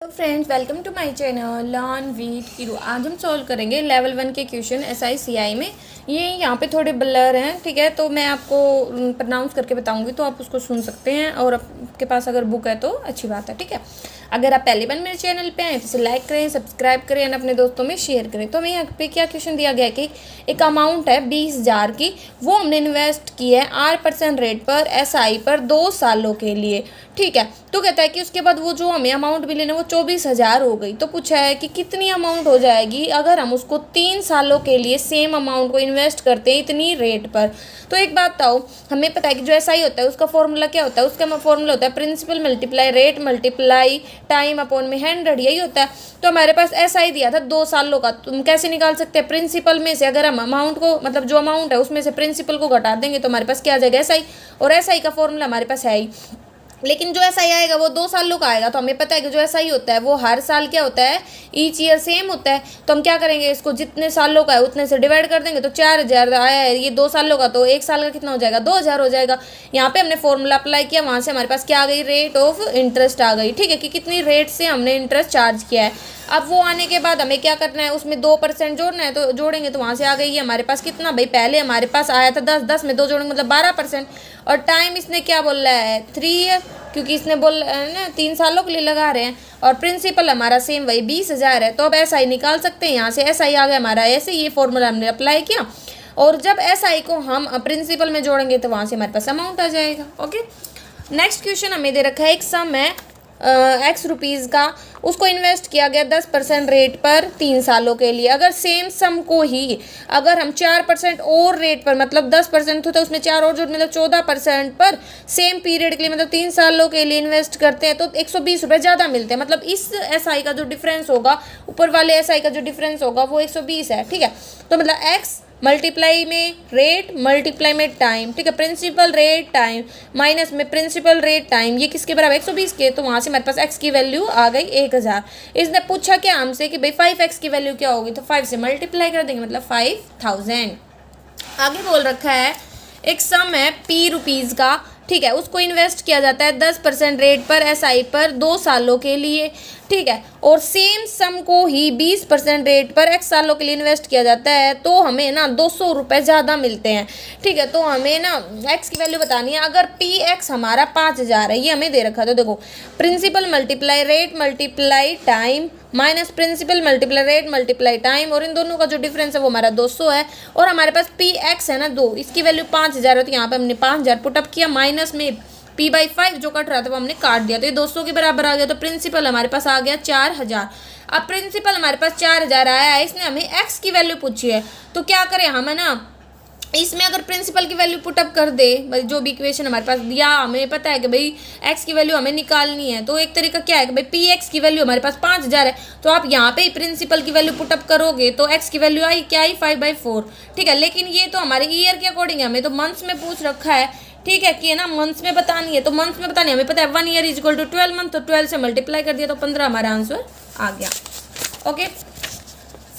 तो friends, welcome to my channel learn with hero. आज हम सॉल्व करेंगे लेवल 1 के क्वेश्चन SICI में। ये यहाँ पे थोड़े ब्लर हैं, ठीक है, तो मैं आपको प्रोनाउंस करके बताऊंगी तो आप उसको सुन सकते हैं, और आपके पास अगर बुक है तो अच्छी बात है, ठीक है। अगर आप पहली बार मेरे चैनल पे आए तो इसे लाइक करें, सब्सक्राइब करें और अपने दोस्तों में शेयर करें। तो हमें यहाँ पे क्या क्वेश्चन दिया गया है कि एक अमाउंट है 20,000 की, वो हमने इन्वेस्ट की है 8% रेट पर SI पर 2 सालों के लिए, ठीक है। तो कहता है कि उसके बाद वो जो हमें अमाउंट मिली ना वो 24,000 हो गई। तो पूछा है कि कितनी अमाउंट हो जाएगी अगर हम उसको 3 सालों के लिए सेम अमाउंट को इन्वेस्ट करते हैं इतनी रेट पर। तो एक बात बताओ, हमें पता है कि जो SI होता है उसका फॉर्मूला क्या होता है। उसका फॉर्मूला होता है principal multiply rate multiply time upon में 100, यही होता है। तो हमारे पास SI दिया था 2 सालों का, तुम कैसे निकाल सकते हैं? प्रिंसिपल में से अगर हम अमाउंट को, मतलब जो अमाउंट है उसमें से प्रिंसिपल को घटा देंगे तो हमारे पास क्या आ जाएगा? SI। और SI का फॉर्मूला हमारे पास है ही, लेकिन जो SI आएगा वो 2 सालों का आएगा। तो हमें पता है कि जो SI होता है वो हर साल क्या होता है, ईच ईयर सेम होता है। तो हम क्या करेंगे, इसको जितने सालों का है उतने से डिवाइड कर देंगे। तो 4,000 आया है, ये 2 सालों का, तो 1 साल का कितना हो जाएगा? 2,000 हो जाएगा। यहाँ पे हमने फॉर्मूला अप्लाई किया, वहाँ से हमारे पास क्या आ गई? रेट ऑफ इंटरेस्ट आ गई, ठीक है, कि कितनी रेट से हमने इंटरेस्ट चार्ज किया है। अब वो आने के बाद हमें क्या करना है, उसमें 2% जोड़ना है, तो जोड़ेंगे तो वहाँ से आ गई है हमारे पास कितना भाई, पहले हमारे पास आया था 10, 10 में 2 जोड़ेंगे मतलब 12%। और टाइम इसने क्या बोल रहा है? 3 ईयर, क्योंकि इसने बोल ना 3 सालों के लिए लगा रहे हैं। और प्रिंसिपल हमारा सेम वही 20,000 है। तो अब SI निकाल सकते हैं, यहाँ से SI आ गया हमारा, ऐसे ये फॉर्मूला हमने अप्लाई किया। और जब SI को हम प्रिंसिपल में जोड़ेंगे तो वहाँ से हमारे पास अमाउंट आ जाएगा। ओके, नेक्स्ट क्वेश्चन हमें दे रखा है, एक सम है X रुपीज़ का, उसको इन्वेस्ट किया गया 10% रेट पर 3 सालों के लिए। अगर सेम सम को ही अगर हम 4% और रेट पर, मतलब 10% होता है उसमें 4 और जोड़, मतलब 14% पर सेम पीरियड के लिए, मतलब 3 सालों के लिए इन्वेस्ट करते हैं तो 120 रुपये ज़्यादा मिलते हैं। मतलब इस SI का जो डिफरेंस होगा, ऊपर वाले SI का जो डिफरेंस होगा वो 120 है, ठीक है। तो मतलब X मल्टीप्लाई में रेट मल्टीप्लाई में टाइम, ठीक है, प्रिंसिपल रेट टाइम माइनस में प्रिंसिपल रेट टाइम, ये किसके बराबर? 120 के। तो वहाँ से हमारे पास X की वैल्यू आ गई 1,000। इसने पूछा क्या हमसे कि भाई 5X की वैल्यू क्या होगी, तो 5 से मल्टीप्लाई कर देंगे, मतलब 5,000। आगे बोल रखा है एक सम है P रुपीज़ का, ठीक है, उसको इन्वेस्ट किया जाता है 10% रेट पर SI पर 2 सालों के लिए, ठीक है। और सेम सम को ही 20% रेट पर X सालों के लिए इन्वेस्ट किया जाता है, तो हमें ना 200 रुपये ज़्यादा मिलते हैं, ठीक है। तो हमें ना X की वैल्यू बतानी है। अगर PX हमारा 5,000 है, ये हमें दे रखा है, तो देखो principal multiply rate multiply time minus principal multiply rate multiply time, और इन दोनों का जो डिफरेंस है वो हमारा 200 है। और हमारे पास PX है ना 2, इसकी वैल्यू 5,000 है, तो यहाँ पे हमने 5,000 पुटअप किया, माइनस में P/5 जो कट रहा था वो हमने काट दिया, तो ये 200 के बराबर आ गया। तो प्रिंसिपल हमारे पास आ गया 4,000। अब प्रिंसिपल हमारे पास 4,000 आया है, इसने हमें X की वैल्यू पूछी है, तो क्या करें हम, है ना, इसमें अगर प्रिंसिपल की वैल्यू पुटअप कर दे, भाई जो भी इक्वेशन हमारे पास दिया, हमें पता है कि भाई X की वैल्यू हमें निकालनी है। तो एक तरीका क्या है कि भाई PX की वैल्यू हमारे पास 5,000 है, तो आप यहाँ पे प्रिंसिपल की वैल्यू पुटअप करोगे तो X की वैल्यू आई क्या आई? 5/4, ठीक है। लेकिन ये तो हमारे ईयर के अकॉर्डिंग है, हमें तो मंथ्स में पूछ रखा है, ठीक है, कि है ना मंथ्स में बतानी है। तो मंथ्स में बतानी है, हमें पता है 1 year is equal to 12 month, तो 12 से मल्टीप्लाई कर दिया तो 15 हमारा आंसर आ गया। ओके,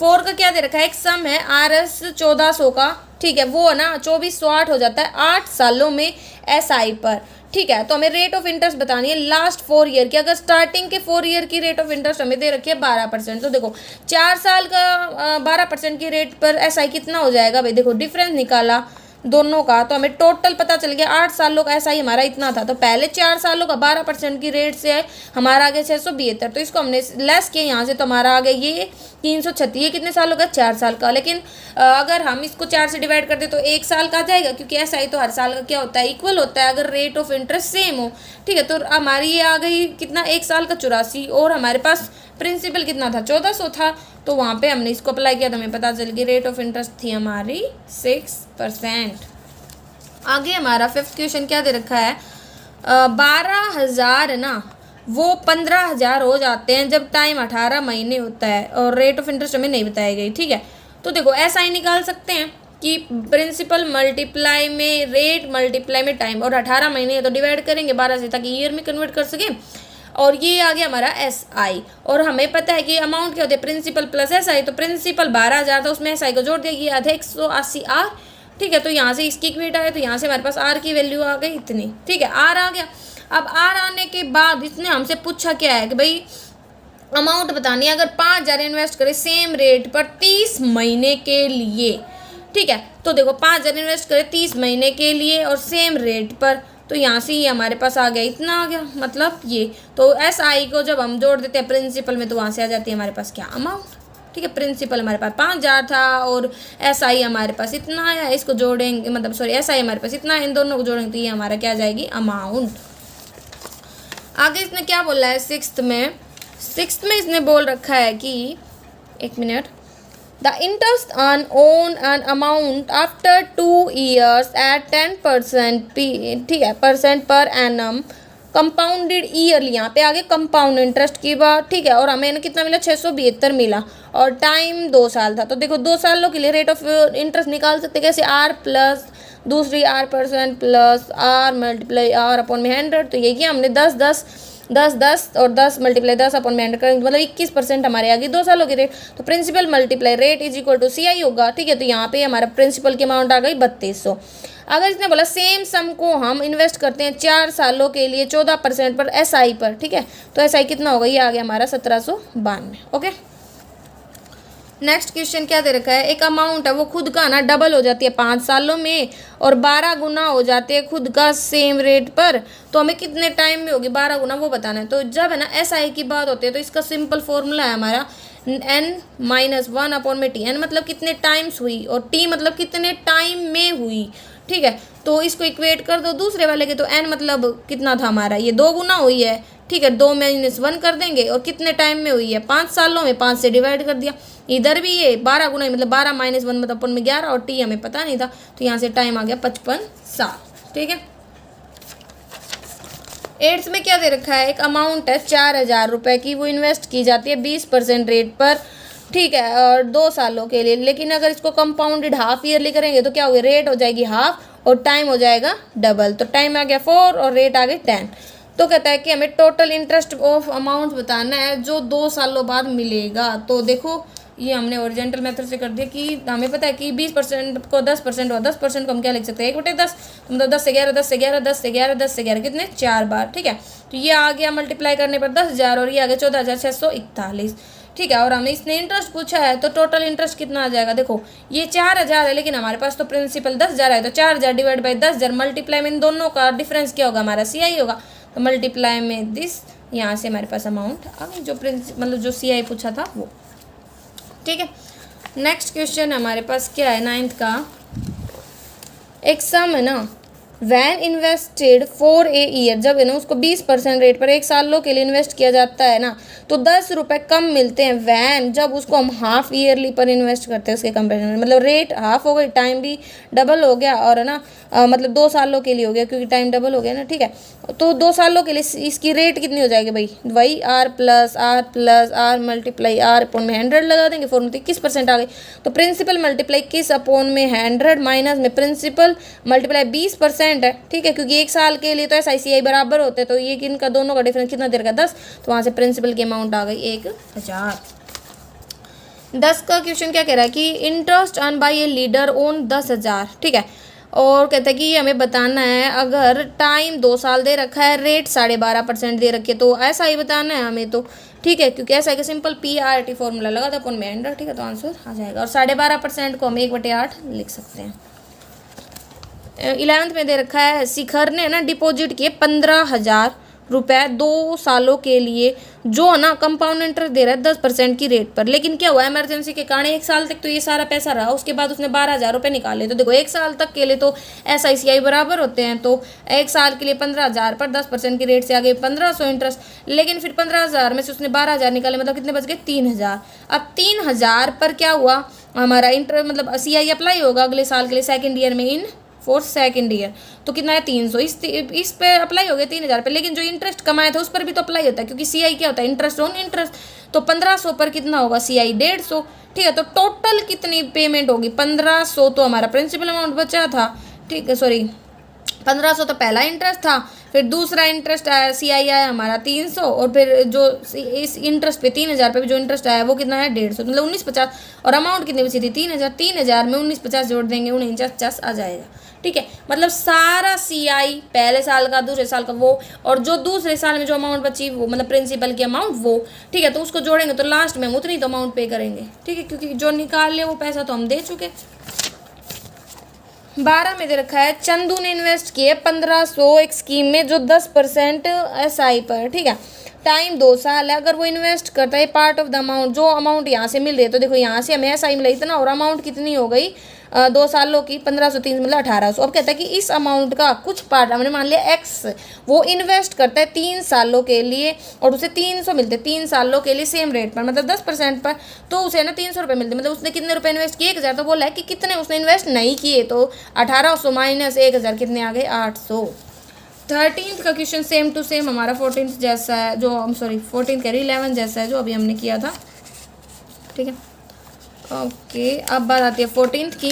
4 का क्या दे रखा है, एक सम है RS 1400 का, ठीक है, वो है ना 2408 हो जाता है 8 सालों में SI पर, ठीक है। तो हमें रेट ऑफ इंटरेस्ट बतानी है लास्ट 4 ईयर की। अगर स्टार्टिंग के 4 ईयर की रेट ऑफ इंटरेस्ट हमें दे रखी है 12%, तो देखो 4 साल का 12% की रेट पर SI कितना हो जाएगा भाई, देखो डिफरेंस निकाला दोनों का, तो हमें टोटल पता चल गया 8 सालों का SI हमारा इतना था। तो पहले 4 सालों का 12% की रेट से है हमारा आ गया 672, तो इसको हमने लेस किया यहाँ से, तो हमारा आ गया ये 336। ये कितने सालों का? 4 साल का। लेकिन अगर हम इसको 4 से डिवाइड कर दे तो 1 साल का आ जाएगा, क्योंकि SI तो हर साल का क्या होता है, इक्वल होता है अगर रेट ऑफ इंटरेस्ट सेम हो, ठीक है। तो हमारी ये आ गई कितना, 1 साल का 84, और हमारे पास प्रिंसिपल कितना था? 1400 था। तो वहाँ पे हमने इसको अप्लाई किया तो हमें पता चल गई रेट ऑफ इंटरेस्ट थी हमारी 6%। आगे हमारा 5th क्वेश्चन क्या दे रखा है, 12,000 ना वो 15,000 हो जाते हैं जब टाइम 18 महीने होता है, और रेट ऑफ इंटरेस्ट हमें नहीं बताई गई, ठीक है। तो देखो SI निकाल सकते हैं कि प्रिंसिपल मल्टीप्लाई में रेट मल्टीप्लाई में टाइम, और 18 महीने है तो डिवाइड करेंगे 12 से ताकि ईयर में कन्वर्ट कर सकें। और ये आ गया हमारा SI, और हमें पता है कि अमाउंट क्या होते हैं, प्रिंसिपल प्लस SI। तो प्रिंसिपल 12,000 था, उसमें SI को जोड़ दिया, ये आधा 180 R, ठीक है। तो यहाँ से इसकी इक्वेट आया, तो यहाँ से हमारे पास R की वैल्यू आ गई इतनी, ठीक है, R आ गया। अब R आने के बाद इसने हमसे पूछा क्या है कि भाई अमाउंट बतानी है। अगर 5,000 इन्वेस्ट करें सेम रेट पर 30 महीने के लिए, ठीक है, तो देखो 5,000 इन्वेस्ट करें 30 महीने के लिए और सेम रेट पर, तो यहाँ से ये हमारे पास आ गया, इतना आ गया, मतलब ये। तो एस आई को जब हम जोड़ देते हैं प्रिंसिपल में तो वहाँ से आ जाती है हमारे पास क्या, अमाउंट, ठीक है। प्रिंसिपल हमारे पास 5,000 था और एस आई हमारे पास इतना आया, इसको जोड़ेंगे, मतलब सॉरी एस आई हमारे पास इतना है, इन दोनों को जोड़ेंगे तो ये हमारा क्या आ जाएगी, अमाउंट। आगे इसने क्या बोला है सिक्स्थ में इसने बोल रखा है कि, एक minute, the interest on an amount after 2 years at 10%, ठीक है, percent per annum compounded yearly, यहाँ पे आगे कंपाउंड इंटरेस्ट की बात, ठीक है। और हमें कितना मिला, 672 मिला और टाइम 2 साल था। तो देखो 2 सालों के लिए रेट ऑफ इंटरेस्ट निकाल सकते कैसे, आर प्लस दूसरी R percent plus R multiply R upon में 100। तो ये किया हमने 10 और 10 मल्टीप्लाई 10 अपॉन में 100 करेंगे, मतलब 21% हमारे आगे 2 सालों की रेट। तो principal multiply rate is equal to C I होगा, ठीक है। तो यहाँ पे हमारा प्रिंसिपल की अमाउंट आ गई 3200। अगर इसने बोला सेम सम को हम इन्वेस्ट करते हैं 4 सालों के लिए 14% पर एस आई पर, ठीक है, तो एस आई कितना होगा, ये आ गया हमारा 1792। ओके, नेक्स्ट क्वेश्चन क्या दे रखा है, एक अमाउंट है वो खुद का ना डबल हो जाती है 5 सालों में और 12 गुना हो जाती है खुद का सेम रेट पर, तो हमें कितने टाइम में होगी 12 गुना वो बताना है। तो जब है ना एस आई की बात होती है तो इसका सिंपल फॉर्मूला है हमारा n-1 अपॉन में टी। n मतलब कितने टाइम्स हुई और t मतलब कितने टाइम में हुई, ठीक है। तो इसको इक्वेट कर दो दूसरे वाले के, तो n मतलब कितना था हमारा, ये 2 गुना हुई है, ठीक है, 2 - 1 कर देंगे और कितने टाइम में हुई है 5 सालों में, 5 से डिवाइड कर दिया। इधर भी ये 12 गुना मतलब 12 - 1 मतलब अपन में 11 और टी हमें पता नहीं था, तो यहाँ से टाइम आ गया 55 साल, ठीक है। 8th में क्या दे रखा है, एक अमाउंट है 4,000 रुपये की, वो इन्वेस्ट की जाती है 20% रेट पर, ठीक है, और 2 सालों के लिए। लेकिन अगर इसको कंपाउंडेड हाफ ईयरली करेंगे तो क्या होगा, रेट हो जाएगी हाफ और टाइम हो जाएगा डबल। तो टाइम आ गया 4 और रेट आ गई 10। तो कहता है कि हमें टोटल इंटरेस्ट ऑफ अमाउंट बताना है जो 2 सालों बाद मिलेगा। तो देखो ये हमने ओरिजेंटल मेथड से कर दिया कि हमें पता है कि 20% को 10% और 10% को हम क्या लिख सकते हैं 1/10, तो मतलब 10 से 11 10 से 11 10 से 11 10 से 11 कितने 4 बार, ठीक है। तो ये आ गया मल्टीप्लाई करने पर 10,000 और ये आ गया 14,641, ठीक है। और हमें इसने इंटरेस्ट पूछा है तो टोटल इंटरेस्ट कितना आ जाएगा, देखो ये 4,000 है लेकिन हमारे पास तो प्रिंसिपल 10,000 है, तो 4,000 डिवाइड बाई 10,000 मल्टीप्लाई में इन दोनों का डिफरेंस क्या होगा, हमारा सी आई होगा। तो मल्टीप्लाई में दिस, यहाँ से हमारे पास अमाउंट आ गई जो मतलब जो सी आई पूछा था वो, ठीक है। नेक्स्ट क्वेश्चन हमारे पास क्या है 9th का, एक सम है ना, when invested for a year, जब है ना उसको 20% रेट पर 1 सालों के लिए इन्वेस्ट किया जाता है ना, तो 10 रुपये कम मिलते हैं वैन जब उसको हम हाफ ईयरली पर इन्वेस्ट करते हैं उसके कंपेरिजन में, मतलब रेट हाफ हो गई, टाइम भी डबल हो गया और है ना मतलब 2 सालों के लिए हो गया क्योंकि टाइम डबल हो गया ना, ठीक है। तो 2 सालों के लिए इसकी रेट कितनी हो जाएगी भाई, वही R plus R multiply R upon में 100 लगा देंगे, फॉर्मूला 21% आ गई। तो प्रिंसिपल मल्टीप्लाई किस अपॉन में 100 माइनस में प्रिंसिपल मल्टीप्लाई 20% है, ठीक है, क्योंकि 1 साल के लिए तो SICI बराबर होते हैं, तो ये इनका दोनों का डिफरेंस कितना देर का 10, तो वहाँ से प्रिंसिपल की अमाउंट आ गई 1,000। 10 का क्वेश्चन क्या कह रहा है कि interest earn by a leader own 10,000, ठीक है, और कहता है कि हमें बताना है अगर टाइम 2 साल दे रखा है, रेट 12.5% दे रखे, तो ऐसा ही बताना है हमें, तो ठीक है, क्योंकि ऐसा है कि सिंपल PRT फॉर्मूला लगा था अपन में 100, ठीक है, तो आंसर आ जाएगा। और 12.5% को हम 1/8 लिख सकते हैं। 11th में दे रखा है शिखर ने ना डिपॉजिट किए 15,000 रुपये 2 सालों के लिए, जो है ना कंपाउंड इंटरेस्ट दे रहा है 10% की रेट पर, लेकिन क्या हुआ इमरजेंसी के कारण 1 साल तक तो ये सारा पैसा रहा, उसके बाद उसने 12,000 रुपये निकाले। तो देखो 1 साल तक के लिए तो SICI बराबर होते हैं, तो 1 साल के लिए 15,000 पर 10% की रेट से आ गए 1,500 इंटरेस्ट, लेकिन फिर 15,000 में से उसने 12,000 निकाले, मतलब कितने बच गए 3,000। अब 3,000 पर क्या हुआ हमारा इंटरेस्ट, मतलब CI अप्लाई होगा अगले साल के लिए सेकेंड ईयर में इन फोर्थ सेकेंड ईयर, तो कितना है 300, इस पे अप्लाई हो गया 3,000 पे, लेकिन जो इंटरेस्ट कमाया था उस पर भी तो अप्लाई होता है क्योंकि CI क्या होता है इंटरेस्ट ऑन इंटरेस्ट। तो 1,500 पर कितना होगा CI 150, ठीक है। तो टोटल कितनी पेमेंट होगी 1,500, तो हमारा प्रिंसिपल अमाउंट बचा था, ठीक है, सॉरी 1500 तो पहला इंटरेस्ट था, फिर दूसरा इंटरेस्ट आया CI आया हमारा 300, और फिर जो इस इंटरेस्ट पे 3000 पे भी जो इंटरेस्ट आया वो कितना है 150, मतलब 1950। और अमाउंट कितनी बची थी 3000, 3000 में 1950 जोड़ देंगे 4950 आ जाएगा। ठीक है, मतलब सारा CI पहले साल का, दूसरे साल का वो, और जो दूसरे साल में जो अमाउंट बची वो मतलब प्रिंसिपल की अमाउंट वो। ठीक है, तो उसको जोड़ेंगे तो लास्ट में हम उतनी तो अमाउंट पे करेंगे। ठीक है, क्योंकि जो निकाल ले वो पैसा तो हम दे चुके। 12 में दे रखा है चंदू ने इन्वेस्ट किए 1500 एक स्कीम में जो 10% SI पर। ठीक है, टाइम 2 साल है। अगर वो इन्वेस्ट करता है पार्ट ऑफ द अमाउंट, जो अमाउंट यहाँ से मिल रही है, तो देखो यहाँ से हमें SI मिला इतना, और अमाउंट कितनी हो गई 2 सालों की 1503 मतलब 1800। अब कहता है कि इस अमाउंट का कुछ पार्ट, हमने मान लिया X वो इन्वेस्ट करता है 3 सालों के लिए, और उसे 300 मिलते 3 सालों के लिए सेम रेट पर, मतलब 10% पर, तो उसे ना 300 रुपये मिलते। मतलब उसने कितने रुपए इन्वेस्ट किए 1000, तो बोला है कि कितने उसने इन्वेस्ट नहीं किए, तो 1800 माइनस 1000 कितने आ गए 800। 13th का क्वेश्चन सेम टू सेम हमारा 14th जैसा है, जो 14th कह रही 11 जैसा है जो अभी हमने किया था। ठीक है, ओके, अब बात आती है 14th की।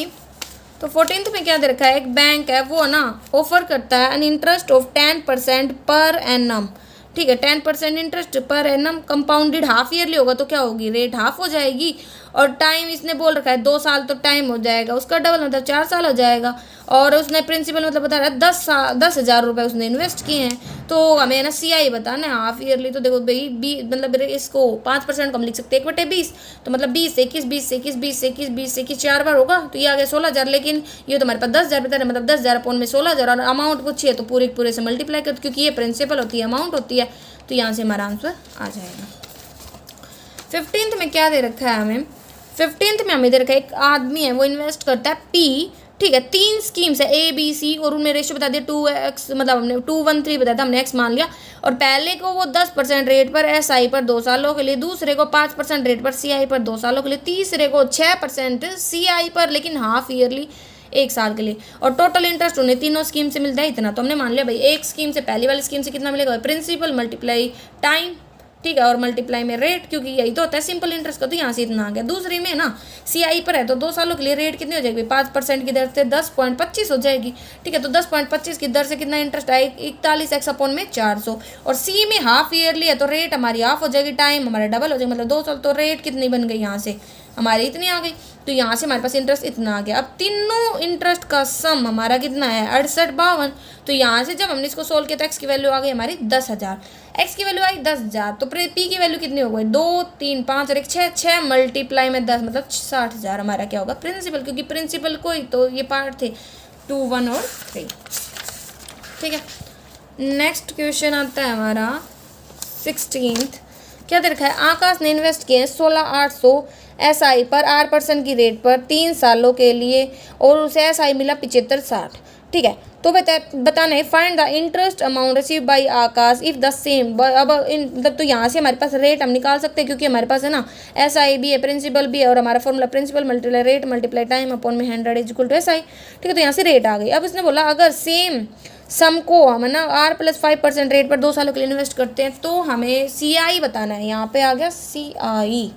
तो 14th में क्या दे रखा है, एक बैंक है वो ना ऑफर करता है an interest of 10% per annum. ठीक है, 10% interest per annum compounded half yearly होगा, तो क्या होगी रेट हाफ हो जाएगी। और टाइम इसने बोल रखा है 2 साल, तो टाइम हो जाएगा उसका डबल, मतलब 4 साल हो जाएगा। और उसने प्रिंसिपल मतलब बता रहा है 10,000 रुपये उसने इन्वेस्ट किए हैं, तो हमें ना CI बताना है हाफ ईयरली। तो देखो भाई मतलब इसको 5% कम लिख सकते हैं 1/20, तो मतलब 20 से 21 20 से 21 20 से 21 20 से 21 4 बार होगा, तो ये आ गया 16,000। लेकिन ये तो हमारे पास 10,000 बता रहे हैं, मतलब 10,000 अपॉन में 16,000, और अमाउंट पूछी है तो पूरे से मल्टीप्लाई कर, क्योंकि ये प्रिंसिपल होती है अमाउंट होती है, तो यहाँ से हमारा आंसर आ जाएगा। 15th में क्या दे रखा है हमें, 15th में हमें दे रखा है एक आदमी है वो इन्वेस्ट करता है P। ठीक है, 3 स्कीम्स है ABC, और उनमें रेशियो बता दिया 2x, मतलब हमने 213 बताया था, हमने x मान लिया। और पहले को वो 10% रेट पर SI पर 2 सालों के लिए, दूसरे को 5% रेट पर CI पर 2 सालों के लिए, तीसरे को 6% CI पर लेकिन हाफ ईयरली 1 साल के लिए। और टोटल इंटरेस्ट उन्हें तीनों स्कीम से मिलता है इतना, तो हमने मान लिया भाई एक स्कीम से, पहली वाली स्कीम से कितना मिलेगा प्रिंसिपल मल्टीप्लाई टाइम। ठीक है, और मल्टीप्लाई में रेट, क्योंकि यही तो होता है सिंपल इंटरेस्ट का, तो यहाँ से इतना आ गया। दूसरी में ना CI पर है तो 2 सालों के लिए रेट कितनी हो जाएगी 5% की दर से 10.25 हो जाएगी। ठीक है, तो 10.25 की दर से कितना इंटरेस्ट आएगा 41x अपॉन में 400। और C में हाफ ईयरली है तो रेट हमारी हाफ हो जाएगी, टाइम हमारा डबल हो जाएगा, मतलब 2 साल, तो रेट कितनी बन गई यहाँ से हमारी इतनी आ गई, तो यहाँ से हमारे पास इंटरेस्ट इतना आ गया। अब तीनों इंटरेस्ट का सम हमारा कितना है 6852। तो यहाँ से जब हमने इसको सोल्व किया तो x की वैल्यू आ गई हमारी 10,000, x की वैल्यू आई 10,000, तो p की वैल्यू कितनी हो गई 2 3 5 और 1 6, 6 मल्टीप्लाई में 10 मतलब 60,000 हमारा क्या होगा प्रिंसिपल, क्योंकि प्रिंसिपल कोई तो ये पार्ट थे 2 1 और 3। ठीक है, नेक्स्ट क्वेश्चन आता है हमारा 16th। क्या दे रखा है, आकाश ने इन्वेस्ट किए 16,800 SI पर 8% की रेट पर 3 सालों के लिए, और उसे SI मिला 7560। ठीक है, तो बताना है find the interest amount receive by Akash if the same. अब मतलब तो यहाँ से हमारे पास रेट हम निकाल सकते हैं, क्योंकि हमारे पास है ना SI भी है प्रिंसिपल भी है, और हमारा formula principal multiply rate multiply time upon में 100 इज इक्वल टू SI। ठीक है, तो यहाँ से रेट आ गई। अब इसने बोला अगर सेम सम को हम ना R+5% रेट पर 2 सालों के लिए इन्वेस्ट करते हैं, तो हमें CI बताना है। यहाँ पे आ गया CI।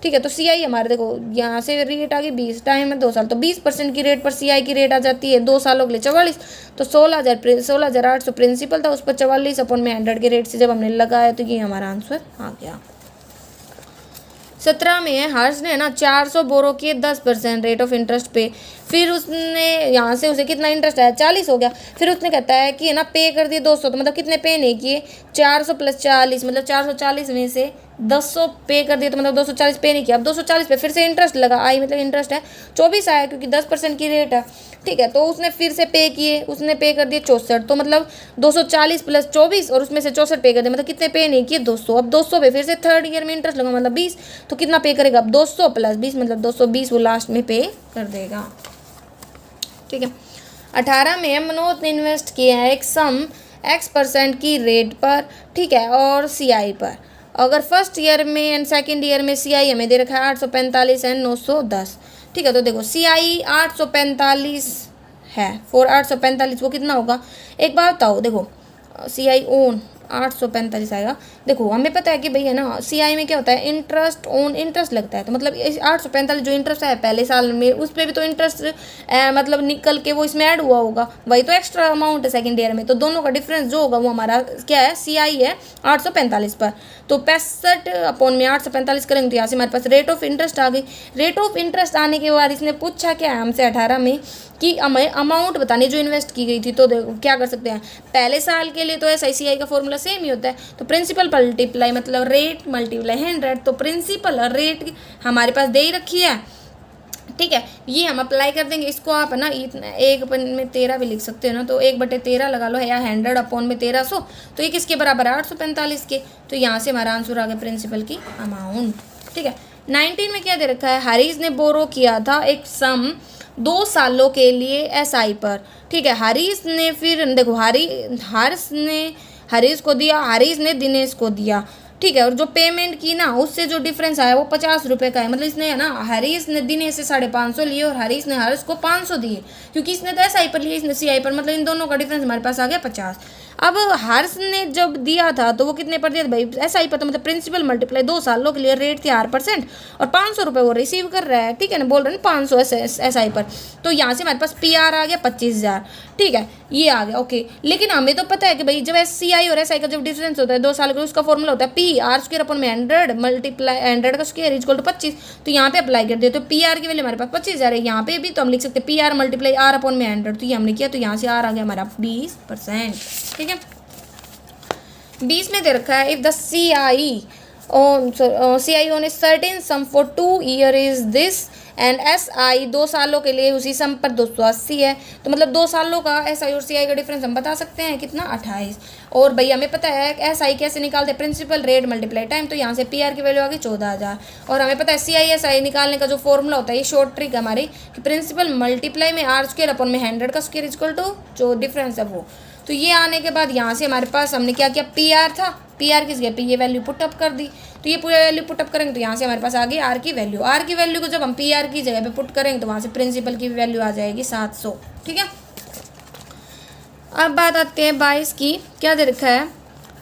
ठीक है, तो CI हमारे देखो यहाँ से रेट आ गई 20, टाइम है 2 साल, तो 20% की रेट पर CI की रेट आ जाती है 2 सालों के लिए 44, तो 16,800 प्रिंसिपल था, उस पर 44 अपॉन में 100 के रेट से जब हमने लगाया तो ये हमारा आंसर आ गया। 17 में है हर्ष ने ना 400 बोरो किए 10% रेट ऑफ इंटरेस्ट पे, फिर उसने यहाँ से उसे कितना इंटरेस्ट आया 40 हो गया। फिर उसने कहता है कि ना पे कर दिए 200, तो मतलब कितने पे नहीं किए 400 + 40, मतलब 440 में से 200 पे कर दिए, तो मतलब 240 पे नहीं किया। अब 240 पे फिर से इंटरेस्ट लगा, आई मतलब इंटरेस्ट है 24 आया, क्योंकि 10% की रेट है। ठीक है, तो उसने फिर से पे किए, उसने पे कर दिए 64, तो मतलब 240 + 24 और उसमें से 64 पे कर दिए, मतलब कितने पे नहीं किए 200। अब 200 पे फिर से थर्ड ईयर में इंटरेस्ट लगा, मतलब 20, तो कितना पे करेगा अब 200 + 20 मतलब 220 वो लास्ट में पे कर देगा। ठीक है, 18 में मनोज ने इन्वेस्ट किया है एक सम x% की रेट पर, ठीक है, और CI पर। अगर फर्स्ट ईयर में एंड सेकंड ईयर में CI हमें दे रखा है 845 एंड 910। ठीक है, तो देखो CI 845 है, 845 वो कितना होगा, एक बात बताओ, देखो CI ओन 845 आएगा। देखो हमें पता है कि भैया ना सीआई में क्या होता है, इंटरेस्ट ऑन इंटरेस्ट लगता है, तो मतलब 845 जो इंटरेस्ट है पहले साल में उस पर भी तो इंटरेस्ट मतलब निकल के वो इसमें ऐड हुआ होगा, वही तो एक्स्ट्रा अमाउंट है सेकेंड ईयर में। तो दोनों का डिफरेंस जो होगा वो हमारा क्या है, सीआई है 845 पर। तो 65 अपॉन में 845 करेंगे तो यहाँ से हमारे पास रेट ऑफ इंटरेस्ट आ गई। रेट ऑफ इंटरेस्ट आने के बाद इसने पूछा क्या है हमसे 18 में कि हमें अमाउंट बतानी जो इन्वेस्ट की गई थी। तो देखो क्या कर सकते हैं, पहले साल के लिए तो SICI का फॉर्मूला सेम ही होता है, तो प्रिंसिपल मल्टीप्लाई मतलब रेट मल्टीप्लाई 100, तो प्रिंसिपल रेट हमारे पास दे ही रखी है, ठीक है, ये हम अप्लाई कर देंगे। इसको आप है ना इतना 1/13 भी लिख सकते हो ना, तो 1/13 लगा लो या 100 अपॉन में 1300, तो ये किसके बराबर है, 845 के। तो यहाँ से हमारा आंसर आ गया प्रिंसिपल की अमाउंट, ठीक है। 19 में क्या दे रखा है, हरीश ने बोरो किया था एक सम 2 सालों के लिए SI पर, ठीक है। हरीश ने फिर देखो हरीश को दिया, हरीश ने दिनेश को दिया, ठीक है। और जो पेमेंट की ना उससे जो डिफरेंस आया वो 50 रुपये का है, मतलब इसने है ना हरीश ने दिनेश से 550 लिए और हरीश ने हर्ष को 500 दिए, क्योंकि इसने तो SI पर लिए इसने CI पर, मतलब इन दोनों का डिफरेंस हमारे पास आ गया 50। अब हर्ष ने जब दिया था तो वो कितने पर दिया था भाई, SI पर, तो मतलब प्रिंसिपल मल्टीप्लाई 2 सालों के लिए रेट थी 8% और 500 रुपये वो रिसीव कर रहा है, ठीक है ना, बोल रहे हैं 500 SI पर। तो यहाँ से हमारे पास PR आ गया 25,000, ठीक है, ये आ गया ओके। लेकिन हमें तो पता है कि भाई जब SCI और SI का जब डिफरेंस होता है 2 साल का, उसका फॉर्मूला होता है PR² अपन में 100 मल्टीप्लाई 100 का स्क्वायर इक्वल टू 25। तो यहाँ पे अप्लाई कर दिया तो PR की वैल्यू हमारे पास 25,000 है। यहाँ पे भी तो हम लिख सकते हैं PR मल्टीप्लाई R अपॉन में 100, तो ये हमने किया, तो यहाँ से R आ गया हमारा 20%, ठीक है। 20 में दे रखा है if the CI on a certain sum for 2 year is this and SI 2 सालों के लिए उसी सम पर 280 है, तो मतलब 2 सालों का SI और CI का डिफरेंस हम बता सकते हैं कितना, 28। और भैया हमें पता है SI कैसे निकालते हैं, प्रिंसिपल रेट मल्टीप्लाई टाइम, तो यहाँ से PR की वैल्यू आ गई 14,000। और हमें पता है CI SI निकालने का जो फॉर्मूला होता है, ये शॉर्ट ट्रिक है हमारी, कि प्रिंसिपल मल्टीप्लाई में R² अपॉन में 100 का स्क्वायर इक्वल टू जो डिफरेंस है वो। तो ये आने के बाद यहाँ से हमारे पास हमने क्या किया, PR था, PR किस गया, ये वैल्यू पुटअप कर दी, तो ये पूरी वैल्यू पुटअप करेंगे तो यहाँ से हमारे पास आ गई R की वैल्यू। R की वैल्यू को जब हम PR की जगह पे पुट करेंगे तो वहाँ से प्रिंसिपल की वैल्यू आ जाएगी 700, ठीक है। अब बात आते हैं 22 की, क्या दे रखा है,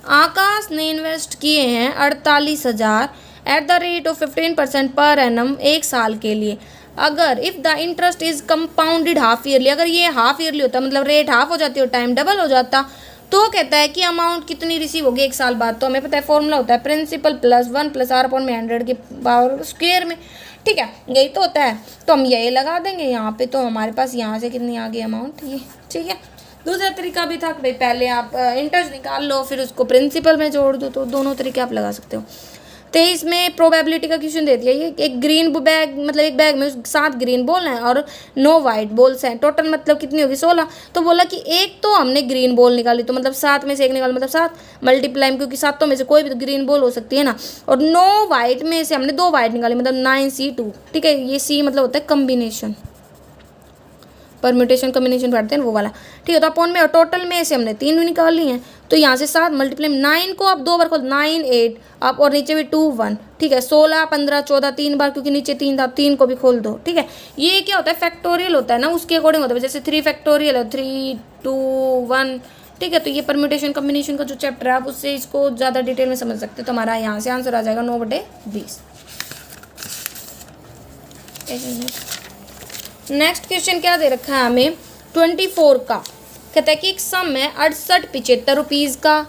आकाश ने इन्वेस्ट किए हैं 48,000 at the rate of 15% per annum 1 साल के लिए। अगर if the interest is compounded half yearly, अगर ये हाफ ईयरली होता मतलब रेट हाफ हो जाती और टाइम डबल हो जाता, तो कहता है कि अमाउंट कितनी रिसीव होगी 1 साल बाद। तो हमें पता है फॉर्मूला होता है principal plus 1 plus R upon में 100 के पावर स्क्वायर में, ठीक है, यही तो होता है। तो हम यही लगा देंगे यहाँ पे, तो हमारे पास यहाँ से कितनी आ गई अमाउंट ये, ठीक है। दूसरा तरीका भी था कि भाई पहले आप इंटरेस्ट निकाल लो फिर उसको प्रिंसिपल में जोड़ दो, तो दोनों तरीके आप लगा सकते हो। 23 में प्रोबेबिलिटी का क्वेश्चन दे दिया, ये एक ग्रीन बैग मतलब एक बैग में 7 ग्रीन बॉल हैं और 9 वाइट बॉल्स हैं, टोटल मतलब कितनी होगी 16। तो बोला कि एक तो हमने ग्रीन बॉल निकाली, तो मतलब 7 में से एक निकाला मतलब 7 मल्टीप्लाई, क्योंकि 7 में से कोई भी तो ग्रीन बॉल हो सकती है ना, और 9 वाइट में से हमने 2 वाइट निकाली मतलब 9C2, ठीक है। ये C मतलब होता है कम्बिनेशन, परम्यूटेशन कम्बिनेशन बैठते हैं वो वाला, ठीक है। तो अपॉन में और टोटल में से हमने 3 निकाली हैं, तो यहाँ से 7 मल्टीप्लाई 9 को आप 2 बार खोल 9 8 आप और नीचे भी 2 1, ठीक है। 16 15 14 3 बार, क्योंकि नीचे 3 था 3 को भी खोल दो, ठीक है। ये क्या होता है फैक्टोरियल होता है ना, उसके अकॉर्डिंग होता है, जैसे 3 फैक्टोरियल है 3 2 1, ठीक है। तो ये परम्यूटेशन कम्बिनेशन का जो चैप्टर है आप उससे इसको ज़्यादा डिटेल में समझ सकते हैं। तो हमारा यहाँ से आंसर आ जाएगा 9/20। नेक्स्ट क्वेश्चन क्या दे रखा है हमें 24 का, कहता है कि एक सम है 68-75 रुपीज़ का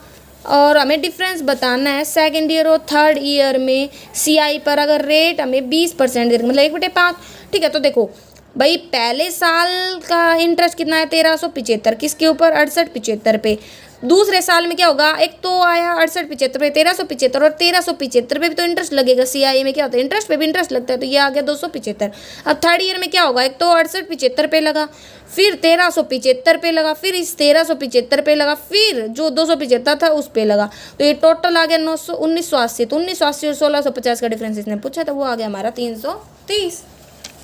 और हमें डिफरेंस बताना है सेकेंड ईयर और थर्ड ईयर में CI पर, अगर रेट हमें 20% दे मतलब 1/5, ठीक है। तो देखो भाई पहले साल का इंटरेस्ट कितना है 1375, किसके ऊपर 68-75 पे। दूसरे साल में क्या होगा, एक तो आया 68-75 पे 1375 और 1375 पे भी तो इंटरेस्ट लगेगा। CI में क्या होता है इंटरेस्ट पे भी इंटरेस्ट लगता है, तो ये आ गया 275। अब थर्ड ईयर में क्या होगा, एक तो 68-75 पे लगा, फिर 1375 पे लगा, फिर इस 1375 पे लगा, फिर जो 275 था उस पे लगा, तो ये टोटल आ गया 1980। तो 1980 और 1650 का डिफरेंस इसने पूछा, तो वो आ गया हमारा 330,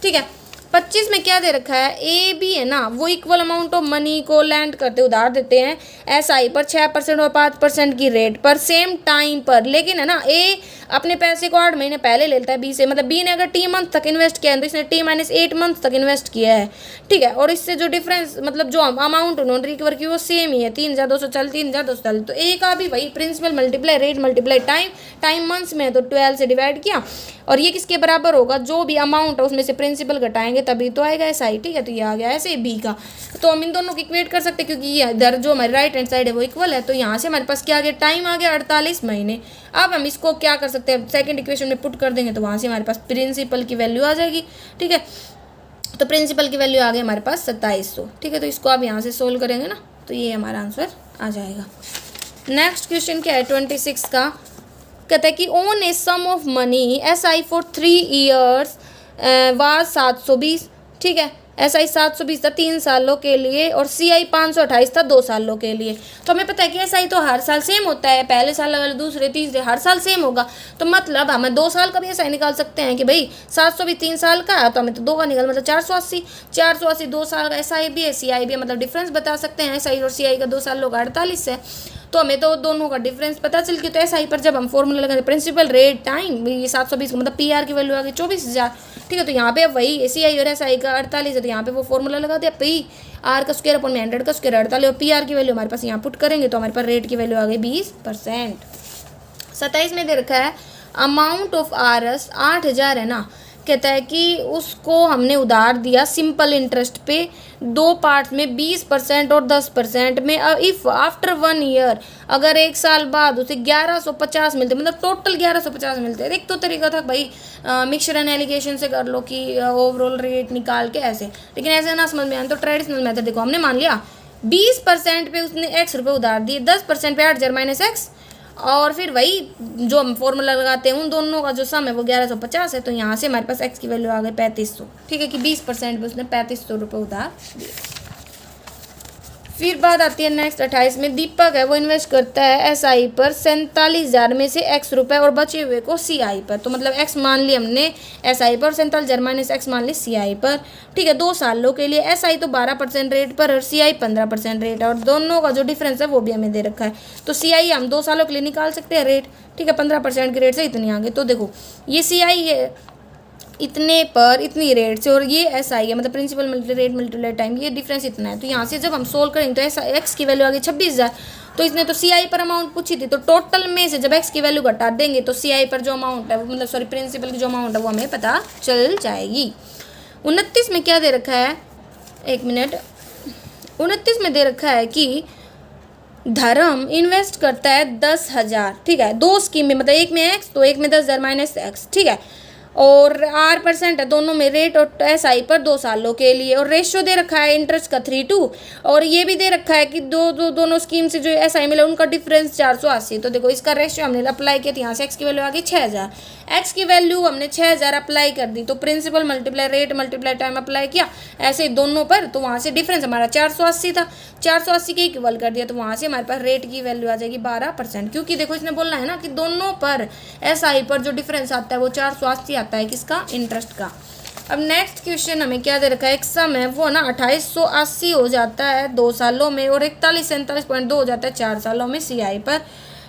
ठीक है। 25 में क्या दे रखा है, ए बी है ना, वो इक्वल अमाउंट ऑफ मनी को लैंड करते उधार देते हैं एसआई पर 6% और 5% की रेट पर सेम टाइम पर। लेकिन है ना, ए अपने पैसे को 8 महीने पहले ले लेता है बी से, मतलब बी ने अगर टी मंथ तक इन्वेस्ट किया है तो इसने टी माइनस 8 मंथ तक इन्वेस्ट किया है, ठीक है। और इससे जो डिफरेंस मतलब जो अमाउंट उन्होंने रिकवर की वो सेम ही है, 3240 3240। तो ए का भी वही principal multiply rate multiply time, time months में तो 12 से डिवाइड किया, और ये किसके बराबर होगा, जो भी अमाउंट है उसमें से प्रिंसिपल घटाएंगे तभी तो आएगा एसआई, ठीक है। तो ये आ गया ऐसे बी का। तो हम इन दोनों को इक्वेट कर सकते हैं क्योंकि ये इधर जो हमारी राइट हैंड साइड है वो इक्वल है। तो यहाँ से हमारे पास क्या आ गया, टाइम आ गया 48 महीने। अब हम इसको क्या कर सकते हैं, सेकंड इक्वेशन में पुट कर देंगे तो वहाँ से हमारे पास प्रिंसिपल की वैल्यू आ जाएगी, ठीक है। तो प्रिंसिपल की वैल्यू आ गई हमारे पास 2700, ठीक है। तो इसको आप यहाँ से सोल्व करेंगे ना तो ये हमारा आंसर आ जाएगा। नेक्स्ट क्वेश्चन क्या है 26 का, कहता है कि on a sum of money S I for 3 years was 720, ठीक है। एस आई 720 था 3 सालों के लिए और सी आई 528 था 2 सालों के लिए। तो हमें पता है कि एस आई तो हर साल सेम होता है, पहले साल वाले दूसरे तीसरे हर साल सेम होगा। तो मतलब हमें 2 साल का भी एस आई निकाल सकते हैं कि भाई 720 3 साल का है तो हमें तो 2 का निकाल, मतलब 480 2 साल का एस आई भी है सी आई भी है, मतलब डिफरेंस बता सकते हैं एस आई और सी आई का 2 सालों का 48 है। तो हमें तो दोनों का डिफरेंस पता चल गया। तो एस आई पर जब हम फॉर्मूला लगाते प्रिंसिपल रेट टाइम, ये 720 मतलब पी आर की वैल्यू आ गई 24,000, ठीक है। तो यहाँ पे वही सी आई और एस आई का 48 है तो यहाँ पे वो फॉर्मूला लगा दिया, पी आर का स्क्वायर अपॉन में 100 का स्क्वायर 48, और पी आर की वैल्यू हमारे पास यहाँ पुट करेंगे तो हमारे पास रेट की वैल्यू आ गई 20%। 27 में दे रखा है अमाउंट ऑफ आर एस 8,000 है ना, कहता है कि उसको हमने उधार दिया सिंपल इंटरेस्ट पे 2 पार्ट में 20% और 10% में। इफ़ आफ्टर 1 ईयर अगर 1 साल बाद उसे 1150 मिलते, मतलब टोटल 1150 मिलते हैं। एक तो तरीका था भाई मिक्सचर एंड एलिगेशन से कर लो कि ओवरऑल रेट निकाल के ऐसे, लेकिन ऐसे ना समझ में आए तो ट्रेडिशनल मेथड देखो, हमने मान लिया 20% पे उसने x रुपये उधार दिए, 10% पे 8,000 माइनस एक्स, और फिर वही जो हम फॉर्मूला लगाते हैं उन दोनों का जो सम है वो 1150 है। तो यहाँ से हमारे पास एक्स की वैल्यू आ गई 3500, ठीक है, कि 20% पे उसने 3500 रुपये उधार दिए। फिर बात आती है नेक्स्ट 28 में, दीपक है वो इन्वेस्ट करता है एस आई पर 47,000 में से x रुपये और बचे हुए को सी आई पर। तो मतलब x मान ली हमने एस आई पर, 47,000 माइनस एक्स मान ली सी आई पर, ठीक है। 2 सालों के लिए एस आई तो 12% रेट पर और सी आई 15% रेट है, और दोनों का जो डिफरेंस है वो भी हमें दे रखा है। तो सी आई हम 2 सालों के लिए निकाल सकते हैं रेट, ठीक है, 15% के रेट से इतनी आगे। तो देखो ये सी आई है इतने पर इतनी रेट से, और ये एस आई है मतलब principal multi rate multiply time, ये डिफरेंस इतना है। तो यहाँ से जब हम सोल्व करेंगे तो ऐसा एक्स की वैल्यू आ गई 26,000। तो इसने तो सी आई पर अमाउंट पूछी थी, तो टोटल में से जब एक्स की वैल्यू घटा देंगे तो सी आई पर जो अमाउंट है मतलब सॉरी प्रिंसिपल की जो अमाउंट है वो हमें पता चल जाएगी। 29 में क्या दे रखा है, 1 मिनट, 29 में दे रखा है कि धर्म इन्वेस्ट करता है 10,000, ठीक है, 2 स्कीम में, मतलब एक में एक्स तो एक में 10,000 माइनस एक्स, ठीक है, और 8% है दोनों में रेट और एस आई पर 2 सालों के लिए, और रेशियो दे रखा है इंटरेस्ट का 3:2, और ये भी दे रखा है कि दोनों स्कीम से जो एस आई मिला उनका डिफरेंस 480। तो देखो इसका रेशियो हमने अप्लाई किया तो यहाँ से एक्स की वैल्यू आ गई 6,000, एक्स की वैल्यू हमने 6,000 अप्लाई कर दी, तो principal multiply rate multiply time apply किया ऐसे दोनों पर, तो वहाँ से डिफरेंस हमारा 480 था, 480 के इक्वल कर दिया, तो वहाँ से हमारे पास रेट की वैल्यू आ जाएगी 12%, क्योंकि देखो इसने बोलना है ना कि दोनों पर एस आई पर जो डिफरेंस आता है वो 480 आता है किसका, इंटरेस्ट का। अब नेक्स्ट क्वेश्चन हमें क्या दे रखा है, एक सम है वो ना 2880 हो जाता है 2 सालों में और 4147.2 हो जाता है 4 सालों में सी आई पर,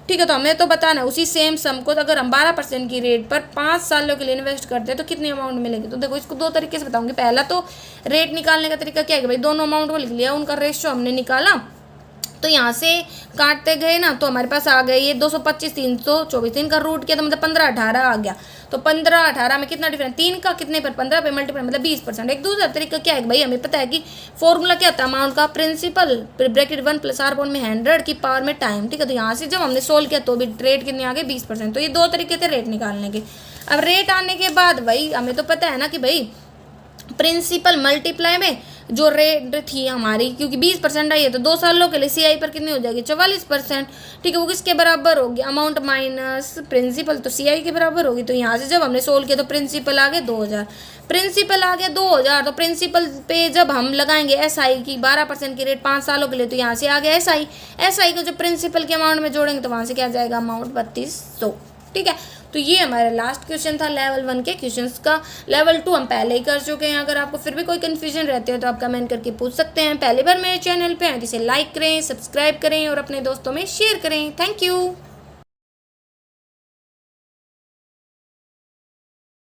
ठीक है। तो हमें तो बताना उसी सेम सम को अगर हम 12% की रेट पर 5 सालों के लिए इन्वेस्ट करते हैं तो कितनी अमाउंट मिलेगी। तो देखो इसको 2 तरीके से बताऊंगी। पहला तो रेट निकालने का तरीका क्या है कि भाई दोनों अमाउंट को लिख लिया, उनका रेशियो हमने निकाला, तो यहाँ से काटते गए ना तो हमारे पास आ गए ये 225 324, 3 का रूट किया तो मतलब 15 18 आ गया। तो 15 18 में कितना डिफरेंस, 3 का कितने पर 15 पे मल्टीप्लाई मतलब 20%। एक दूसरा तरीका क्या है भाई, हमें पता है कि फॉर्मूला क्या होता है अमाउंट का, प्रिंसिपल ब्रैकेट 1 + r में 100 की पावर में टाइम, ठीक है। तो यहाँ से जब हमने सोल्व किया तो भी रेट कितने आ गए 20%। तो ये 2 तरीके थे रेट निकालने के। अब रेट आने के बाद भाई हमें तो पता है ना कि भाई प्रिंसिपल मल्टीप्लाई में जो रेट थी हमारी, क्योंकि 20% आई है तो 2 सालों के लिए सी आई पर कितनी हो जाएगी 44%, ठीक है। वो किसके बराबर होगी, अमाउंट माइनस प्रिंसिपल, तो सी आई के बराबर होगी। तो यहाँ से जब हमने सोल्व किया तो प्रिंसिपल आ गए 2,000, प्रिंसिपल आ गया 2,000, तो प्रिंसिपल पे जब हम लगाएंगे एस आई की 12% की रेट 5 सालों के लिए, तो यहाँ से आ गया एस आई को जब प्रिंसिपल के अमाउंट में जोड़ेंगे तो वहाँ से क्या जाएगा अमाउंट 3200, ठीक है। तो ये हमारा लास्ट क्वेश्चन था लेवल 1 के क्वेश्चंस का। लेवल 2 हम पहले ही कर चुके हैं। अगर आपको फिर भी कोई कन्फ्यूजन रहती है तो आप कमेंट करके पूछ सकते हैं। पहली बार मेरे चैनल पे हैं तो इसे लाइक करें, सब्सक्राइब करें और अपने दोस्तों में शेयर करें। Thank you.